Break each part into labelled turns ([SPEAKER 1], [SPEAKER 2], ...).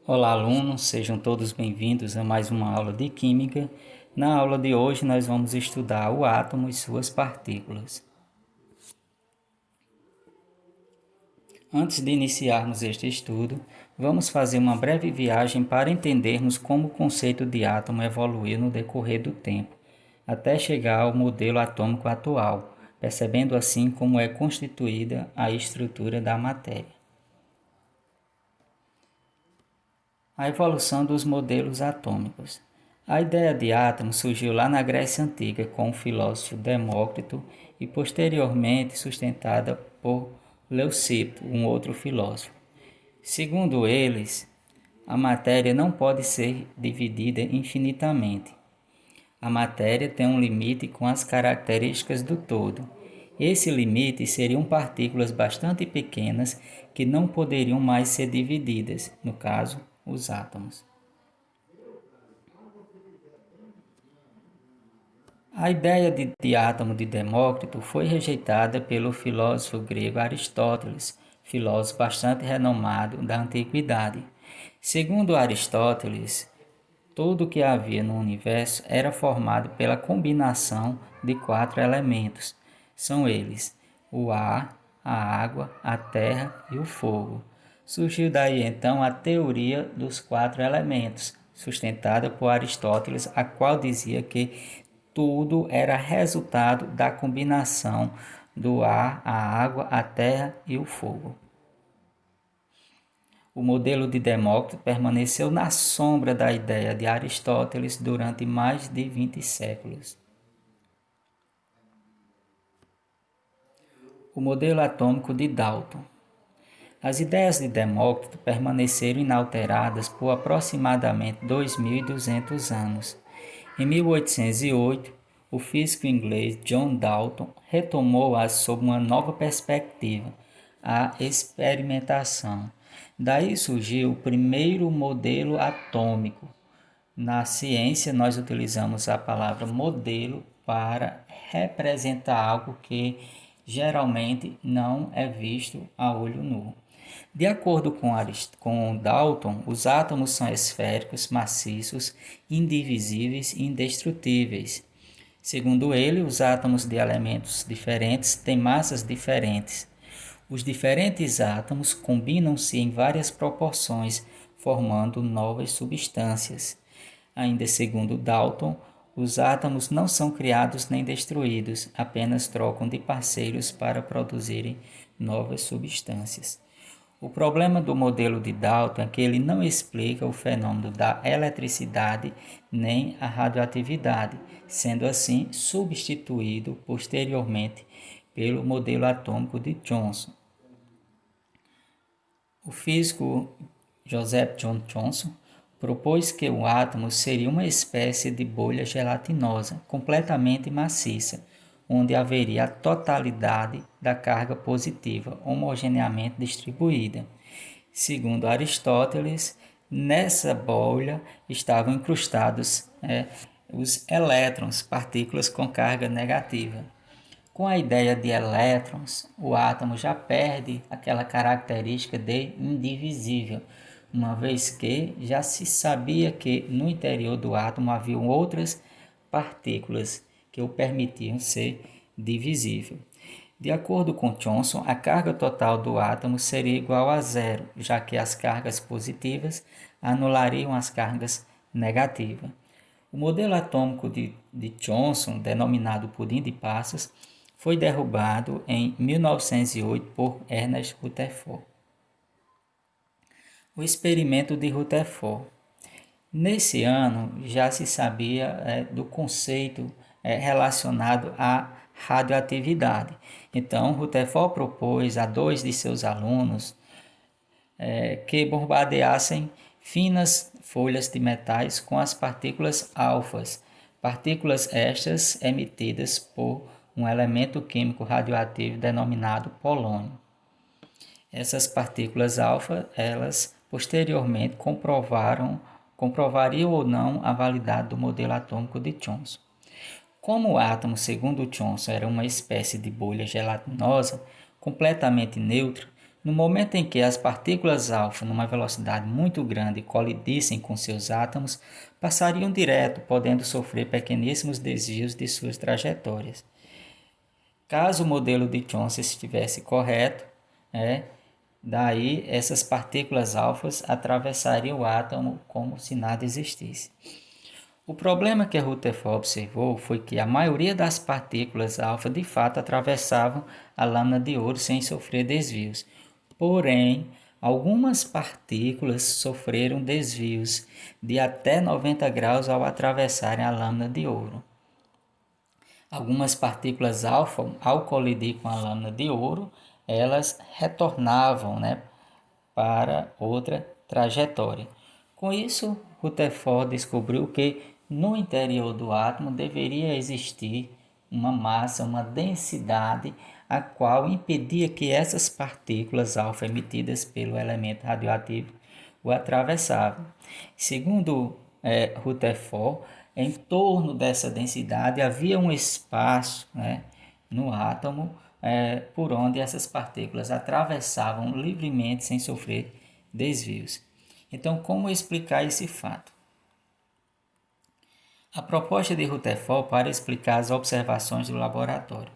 [SPEAKER 1] Olá, alunos, sejam todos bem-vindos a mais uma aula de Química. Na aula de hoje, nós vamos estudar o átomo e suas partículas. Antes de iniciarmos este estudo, vamos fazer uma breve viagem para entendermos como o conceito de átomo evoluiu no decorrer do tempo, até chegar ao modelo atômico atual, percebendo assim como é constituída a estrutura da matéria. A evolução dos modelos atômicos. A ideia de átomo surgiu lá na Grécia Antiga com o filósofo Demócrito e posteriormente sustentada por Leucipo, um outro filósofo. Segundo eles, a matéria não pode ser dividida infinitamente. A matéria tem um limite com as características do todo. Esse limite seriam partículas bastante pequenas que não poderiam mais ser divididas, no caso, os átomos. A ideia de átomo de Demócrito foi rejeitada pelo filósofo grego Aristóteles, filósofo bastante renomado da antiguidade. Segundo Aristóteles, tudo o que havia no universo era formado pela combinação de quatro elementos. São eles: o ar, a água, a terra e o fogo. Surgiu daí então a teoria dos quatro elementos, sustentada por Aristóteles, a qual dizia que tudo era resultado da combinação do ar, a água, a terra e o fogo. O modelo de Demócrito permaneceu na sombra da ideia de Aristóteles durante mais de 20 séculos. O modelo atômico de Dalton. As ideias de Demócrito permaneceram inalteradas por aproximadamente 2.200 anos. Em 1808, o físico inglês John Dalton retomou-as sob uma nova perspectiva, a experimentação. Daí surgiu o primeiro modelo atômico. Na ciência, nós utilizamos a palavra modelo para representar algo que geralmente não é visto a olho nu. De acordo com Dalton, os átomos são esféricos, maciços, indivisíveis e indestrutíveis. Segundo ele, os átomos de elementos diferentes têm massas diferentes. Os diferentes átomos combinam-se em várias proporções, formando novas substâncias. Ainda segundo Dalton, os átomos não são criados nem destruídos, apenas trocam de parceiros para produzirem novas substâncias. O problema do modelo de Dalton é que ele não explica o fenômeno da eletricidade nem a radioatividade, sendo assim substituído posteriormente pelo modelo atômico de Thomson. O físico Joseph John Thomson propôs que o átomo seria uma espécie de bolha gelatinosa, completamente maciça, onde haveria a totalidade da carga positiva, homogeneamente distribuída. Segundo Aristóteles, nessa bolha estavam incrustados os elétrons, partículas com carga negativa. Com a ideia de elétrons, o átomo já perde aquela característica de indivisível, uma vez que já se sabia que no interior do átomo haviam outras partículas que o permitiam ser divisível. De acordo com Thomson, a carga total do átomo seria igual a zero, já que as cargas positivas anulariam as cargas negativas. O modelo atômico de Thomson, denominado pudim de passas, foi derrubado em 1908 por Ernest Rutherford. O experimento de Rutherford. Nesse ano já se sabia do conceito relacionado à radioatividade. Então, Rutherford propôs a dois de seus alunos que bombardeassem finas folhas de metais com as partículas alfas, partículas estas emitidas por um elemento químico radioativo denominado polônio. Essas partículas alfa, elas posteriormente comprovariam ou não a validade do modelo atômico de Thomson. Como o átomo, segundo Thomson, era uma espécie de bolha gelatinosa completamente neutra, No momento em que as partículas alfa, numa velocidade muito grande, colidissem com seus átomos, passariam direto, podendo sofrer pequeníssimos desvios de suas trajetórias. Caso o modelo de Chomsky estivesse correto, daí essas partículas alfas atravessariam o átomo como se nada existisse. O problema que Rutherford observou foi que a maioria das partículas alfa de fato atravessavam a lâmina de ouro sem sofrer desvios. Porém, algumas partículas sofreram desvios de até 90 graus ao atravessarem a lâmina de ouro. Algumas partículas alfa, ao colidir com a lâmina de ouro, elas retornavam, para outra trajetória. Com isso, Rutherford descobriu que no interior do átomo deveria existir uma massa, uma densidade, a qual impedia que essas partículas alfa emitidas pelo elemento radioativo o atravessavam. Segundo Rutherford, em torno dessa densidade havia um espaço, no átomo, por onde essas partículas atravessavam livremente sem sofrer desvios. Então, como explicar esse fato? A proposta de Rutherford para explicar as observações do laboratório.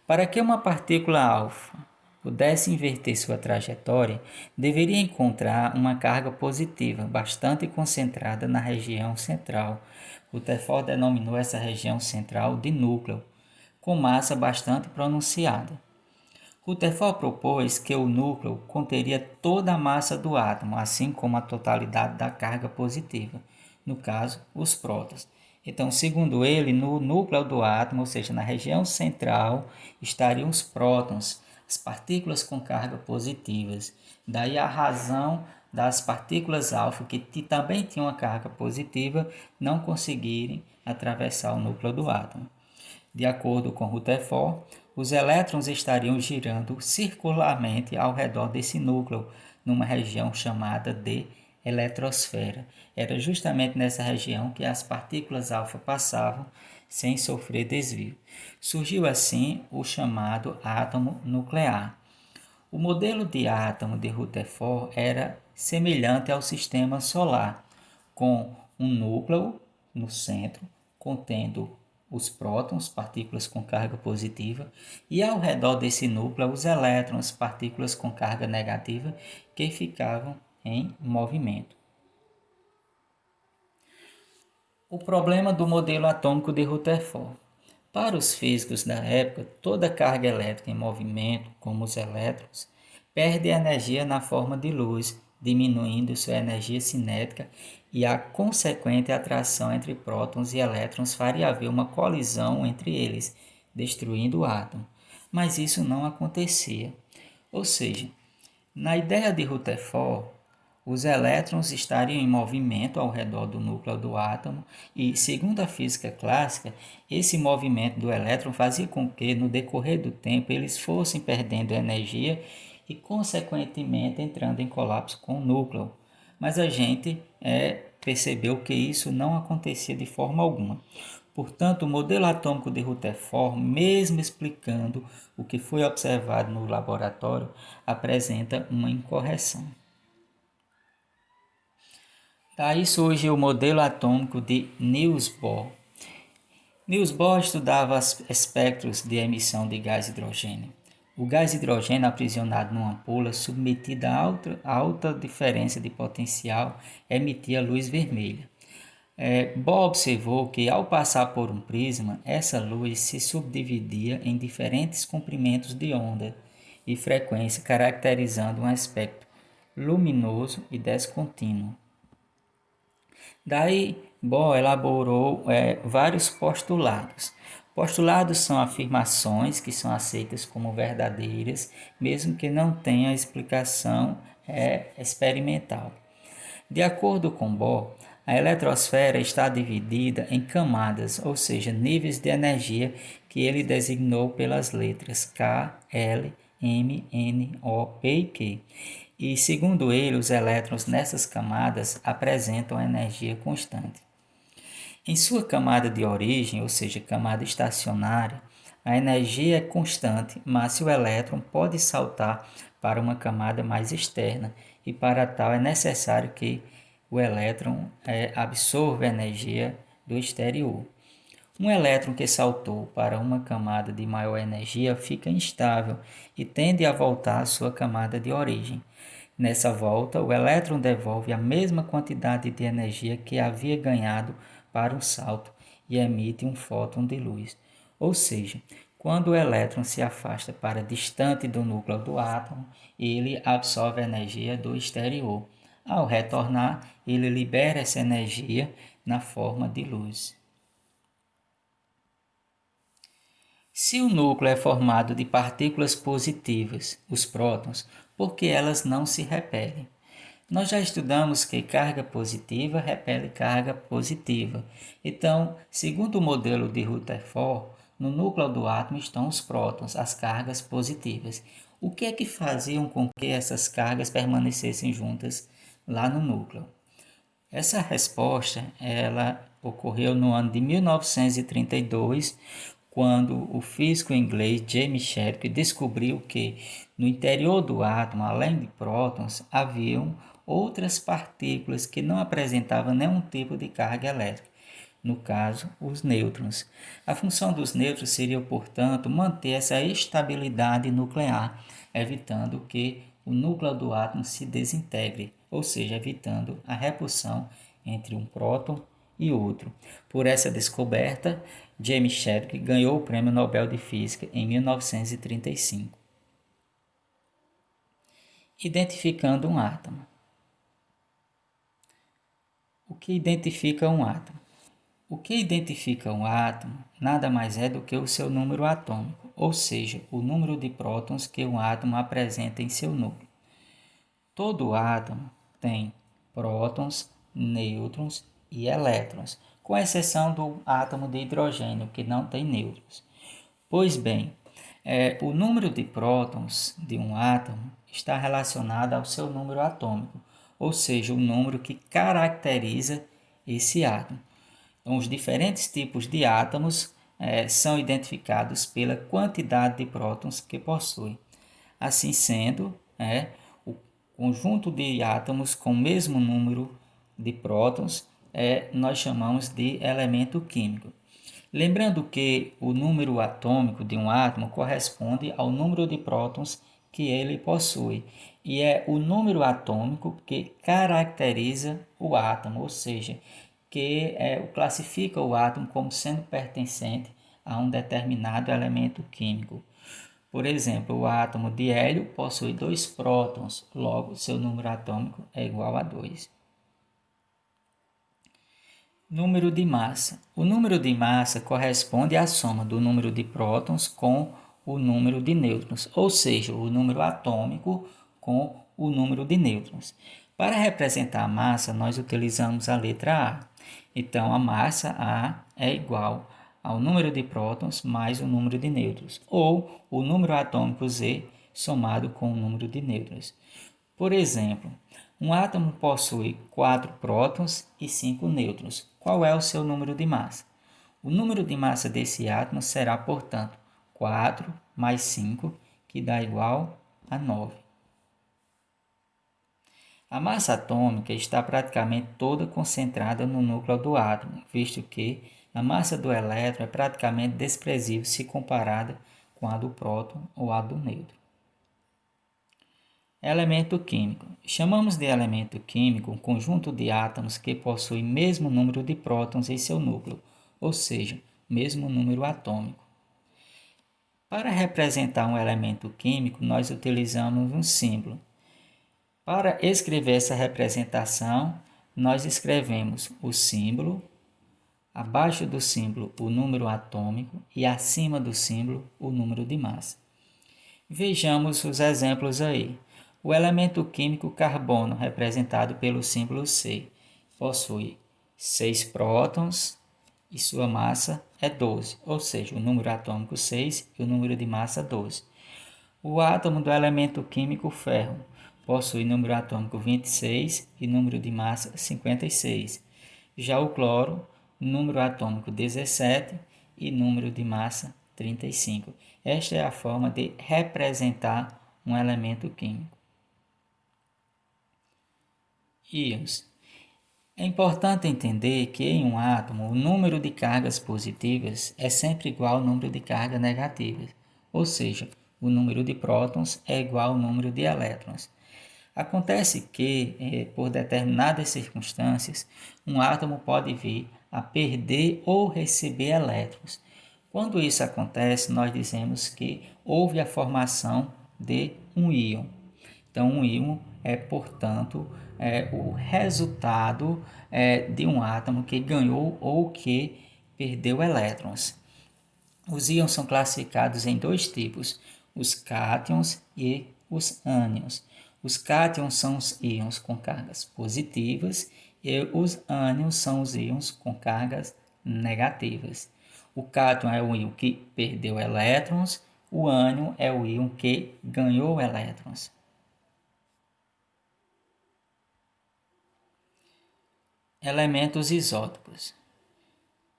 [SPEAKER 1] Para que uma partícula alfa pudesse inverter sua trajetória, deveria encontrar uma carga positiva bastante concentrada na região central. Rutherford denominou essa região central de núcleo, com massa bastante pronunciada. Rutherford propôs que o núcleo conteria toda a massa do átomo, assim como a totalidade da carga positiva, no caso, os prótons. Então, segundo ele, no núcleo do átomo, ou seja, na região central, estariam os prótons, as partículas com carga positivas. Daí a razão das partículas alfa, que também tinham uma carga positiva, não conseguirem atravessar o núcleo do átomo. De acordo com Rutherford, os elétrons estariam girando circularmente ao redor desse núcleo, numa região chamada de eletrosfera. Era justamente nessa região que as partículas alfa passavam sem sofrer desvio. Surgiu assim o chamado átomo nuclear. O modelo de átomo de Rutherford era semelhante ao sistema solar, com um núcleo no centro, contendo os prótons, partículas com carga positiva, e ao redor desse núcleo os elétrons, partículas com carga negativa, que ficavam em movimento. O problema do modelo atômico de Rutherford. Para os físicos da época, toda carga elétrica em movimento, como os elétrons, perde energia na forma de luz, diminuindo sua energia cinética, e a consequente atração entre prótons e elétrons faria haver uma colisão entre eles, destruindo o átomo. Mas isso não acontecia. Ou seja, na ideia de Rutherford, os elétrons estariam em movimento ao redor do núcleo do átomo e, segundo a física clássica, esse movimento do elétron fazia com que, no decorrer do tempo, eles fossem perdendo energia e, consequentemente, entrando em colapso com o núcleo. Mas a gente percebeu que isso não acontecia de forma alguma. Portanto, o modelo atômico de Rutherford, mesmo explicando o que foi observado no laboratório, apresenta uma incorreção. Daí surge o modelo atômico de Niels Bohr. Niels Bohr estudava espectros de emissão de gás hidrogênio. O gás hidrogênio aprisionado numa ampola submetida a alta diferença de potencial emitia luz vermelha. Bohr observou que ao passar por um prisma, essa luz se subdividia em diferentes comprimentos de onda e frequência, caracterizando um espectro luminoso e descontínuo. Daí, Bohr elaborou vários postulados. Postulados são afirmações que são aceitas como verdadeiras, mesmo que não tenham explicação experimental. De acordo com Bohr, a eletrosfera está dividida em camadas, ou seja, níveis de energia que ele designou pelas letras K, L, M, N, O, P e Q. E, segundo ele, os elétrons nessas camadas apresentam energia constante. Em sua camada de origem, ou seja, camada estacionária, A energia é constante, mas se o elétron pode saltar para uma camada mais externa, e para tal é necessário que o elétron absorva a energia do exterior. Um elétron que saltou para uma camada de maior energia fica instável e tende a voltar à sua camada de origem. Nessa volta, o elétron devolve a mesma quantidade de energia que havia ganhado para o salto e emite um fóton de luz. Ou seja, quando o elétron se afasta para distante do núcleo do átomo, ele absorve a energia do exterior. Ao retornar, ele libera essa energia na forma de luz. Se o núcleo é formado de partículas positivas, os prótons, por que elas não se repelem? Nós já estudamos que carga positiva repele carga positiva. Então, segundo o modelo de Rutherford, no núcleo do átomo estão os prótons, as cargas positivas. O que é que faziam com que essas cargas permanecessem juntas lá no núcleo? Essa resposta ela ocorreu no ano de 1932, quando o físico inglês James Chadwick descobriu que no interior do átomo, além de prótons, haviam outras partículas que não apresentavam nenhum tipo de carga elétrica, no caso, os nêutrons. A função dos nêutrons seria, portanto, manter essa estabilidade nuclear, evitando que o núcleo do átomo se desintegre, ou seja, evitando a repulsão entre um próton e outro. Por essa descoberta, James Chadwick ganhou o Prêmio Nobel de Física em 1935. Identificando um átomo. O que identifica um átomo? O que identifica um átomo nada mais é do que o seu número atômico, ou seja, o número de prótons que um átomo apresenta em seu núcleo. Todo átomo tem prótons, nêutrons e elétrons, com exceção do átomo de hidrogênio, que não tem nêutrons. Pois bem, o número de prótons de um átomo está relacionado ao seu número atômico, ou seja, o número que caracteriza esse átomo. Então, os diferentes tipos de átomos são identificados pela quantidade de prótons que possui. Assim sendo, o conjunto de átomos com o mesmo número de prótons nós chamamos de elemento químico. Lembrando que o número atômico de um átomo corresponde ao número de prótons que ele possui, e é o número atômico que caracteriza o átomo, ou seja, que classifica o átomo como sendo pertencente a um determinado elemento químico. Por exemplo, o átomo de hélio possui 2 prótons, logo seu número atômico é igual a 2. Número de massa. O número de massa corresponde à soma do número de prótons com o número de nêutrons, ou seja, o número atômico com o número de nêutrons. Para representar a massa, nós utilizamos a letra A. Então, a massa A é igual ao número de prótons mais o número de nêutrons, ou o número atômico Z somado com o número de nêutrons. Por exemplo, um átomo possui 4 prótons e 5 nêutrons. Qual é o seu número de massa? O número de massa desse átomo será, portanto, 4 mais 5, que dá igual a 9. A massa atômica está praticamente toda concentrada no núcleo do átomo, visto que a massa do elétron é praticamente desprezível se comparada com a do próton ou a do nêutron. Elemento químico. Chamamos de elemento químico um conjunto de átomos que possui mesmo número de prótons em seu núcleo, ou seja, mesmo número atômico. Para representar um elemento químico, nós utilizamos um símbolo. Para escrever essa representação, nós escrevemos o símbolo, abaixo do símbolo o número atômico e acima do símbolo o número de massa. Vejamos os exemplos aí. O elemento químico carbono, representado pelo símbolo C, possui 6 prótons e sua massa é 12, ou seja, o número atômico 6 e o número de massa 12. O átomo do elemento químico ferro possui número atômico 26 e número de massa 56. Já o cloro, número atômico 17 e número de massa 35. Esta é a forma de representar um elemento químico. Íons. É importante entender que em um átomo o número de cargas positivas é sempre igual ao número de cargas negativas, ou seja, o número de prótons é igual ao número de elétrons. Acontece que, por determinadas circunstâncias, um átomo pode vir a perder ou receber elétrons. Quando isso acontece, nós dizemos que houve a formação de um íon. Então, um íon portanto, o resultado de um átomo que ganhou ou que perdeu elétrons. Os íons são classificados em dois tipos, os cátions e os ânions. Os cátions são os íons com cargas positivas e os ânions são os íons com cargas negativas. O cátion é o íon que perdeu elétrons, o ânion é o íon que ganhou elétrons. Elementos isótopos.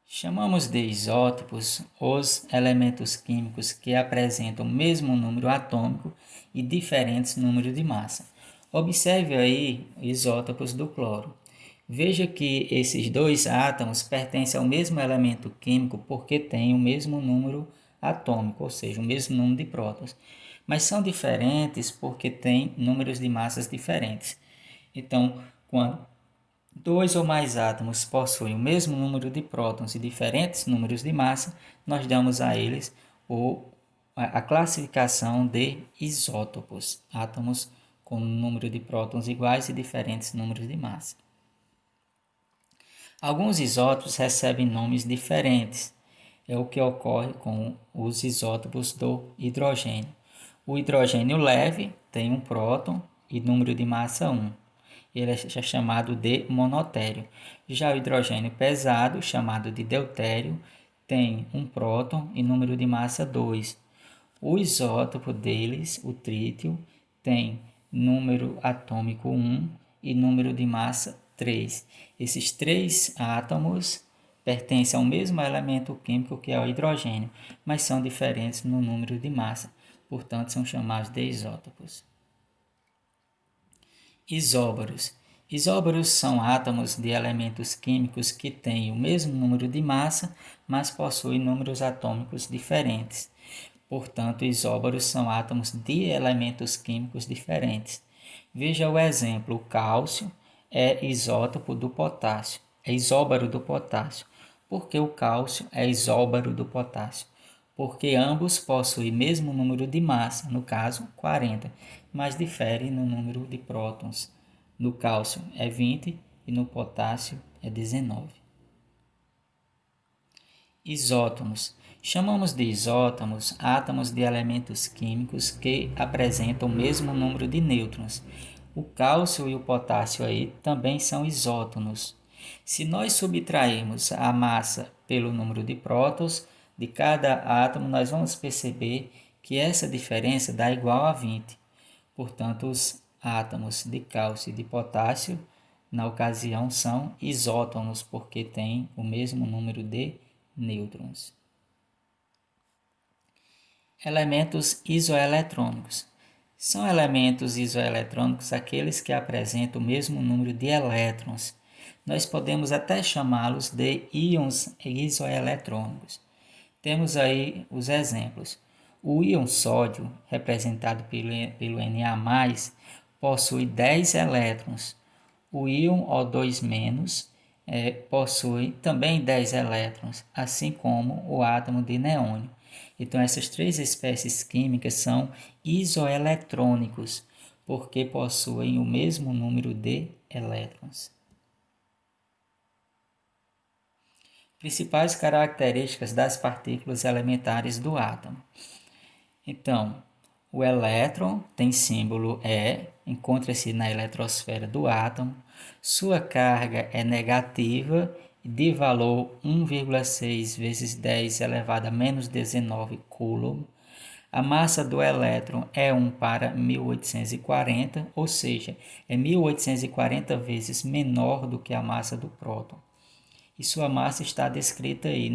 [SPEAKER 1] Chamamos de isótopos os elementos químicos que apresentam o mesmo número atômico e diferentes números de massa. Observe aí isótopos do cloro. Veja que esses dois átomos pertencem ao mesmo elemento químico porque têm o mesmo número atômico, ou seja, o mesmo número de prótons, mas são diferentes porque têm números de massas diferentes. Então, quando dois ou mais átomos possuem o mesmo número de prótons e diferentes números de massa, nós damos a eles a classificação de isótopos, átomos com número de prótons iguais e diferentes números de massa. Alguns isótopos recebem nomes diferentes. É o que ocorre com os isótopos do hidrogênio. O hidrogênio leve tem um próton e número de massa 1. Ele é chamado de monotério. Já o hidrogênio pesado, chamado de deutério, tem um próton e número de massa 2. O isótopo deles, o trítio, tem número atômico 1 e número de massa 3. Esses três átomos pertencem ao mesmo elemento químico que é o hidrogênio, mas são diferentes no número de massa, portanto são chamados de isótopos. Isóbaros. Isóbaros são átomos de elementos químicos que têm o mesmo número de massa, mas possuem números atômicos diferentes. Portanto, isóbaros são átomos de elementos químicos diferentes. Veja o exemplo: o cálcio é isótopo do potássio, é isóbaro do potássio. Por que o cálcio é isóbaro do potássio? Porque ambos possuem o mesmo número de massa, no caso 40, mas diferem no número de prótons. No cálcio é 20 e no potássio é 19. Isótomos. Chamamos de isótomos átomos de elementos químicos que apresentam o mesmo número de nêutrons. O cálcio e o potássio aí também são isótonos. Se nós subtrairmos a massa pelo número de prótons de cada átomo, nós vamos perceber que essa diferença dá igual a 20. Portanto, os átomos de cálcio e de potássio, na ocasião, são isótonos, porque têm o mesmo número de nêutrons. Elementos isoeletrônicos. São elementos isoeletrônicos aqueles que apresentam o mesmo número de elétrons. Nós podemos até chamá-los de íons isoeletrônicos. Temos aí os exemplos. O íon sódio, representado pelo Na+, possui 10 elétrons. O íon O2- possui também 10 elétrons, assim como o átomo de neônio. Então, essas três espécies químicas são isoeletrônicos, porque possuem o mesmo número de elétrons. Principais características das partículas elementares do átomo. Então, o elétron tem símbolo E, encontra-se na eletrosfera do átomo, sua carga é negativa de valor 1,6 vezes 10 elevado a menos 19 coulomb. A massa do elétron é 1 para 1840, ou seja, é 1840 vezes menor do que a massa do próton. E sua massa está descrita aí,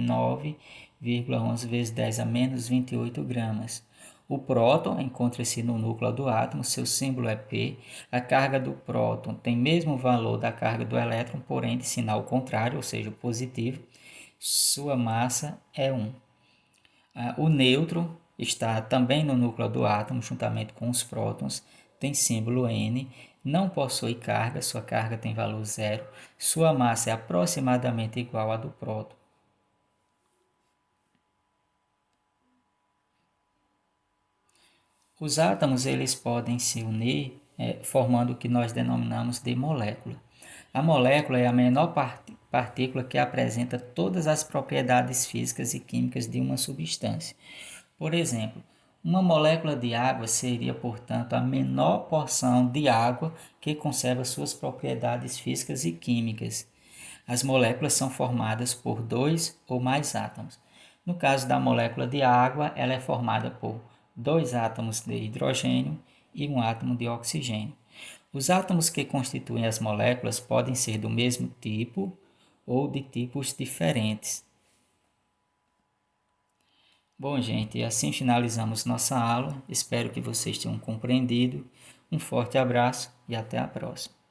[SPEAKER 1] 11 vezes 10 a menos 28 gramas. O próton encontra-se no núcleo do átomo, seu símbolo é P. A carga do próton tem mesmo valor da carga do elétron, porém de sinal contrário, ou seja, positivo. Sua massa é 1. O nêutron está também no núcleo do átomo, juntamente com os prótons, tem símbolo N, não possui carga, sua carga tem valor zero, sua massa é aproximadamente igual à do próton. Os átomos eles podem se unir formando o que nós denominamos de molécula. A molécula é a menor partícula que apresenta todas as propriedades físicas e químicas de uma substância. Por exemplo, uma molécula de água seria, portanto, a menor porção de água que conserva suas propriedades físicas e químicas. As moléculas são formadas por dois ou mais átomos. No caso da molécula de água, ela é formada por dois átomos de hidrogênio e um átomo de oxigênio. Os átomos que constituem as moléculas podem ser do mesmo tipo ou de tipos diferentes. Bom, gente, assim finalizamos nossa aula. Espero que vocês tenham compreendido. Um forte abraço e até a próxima.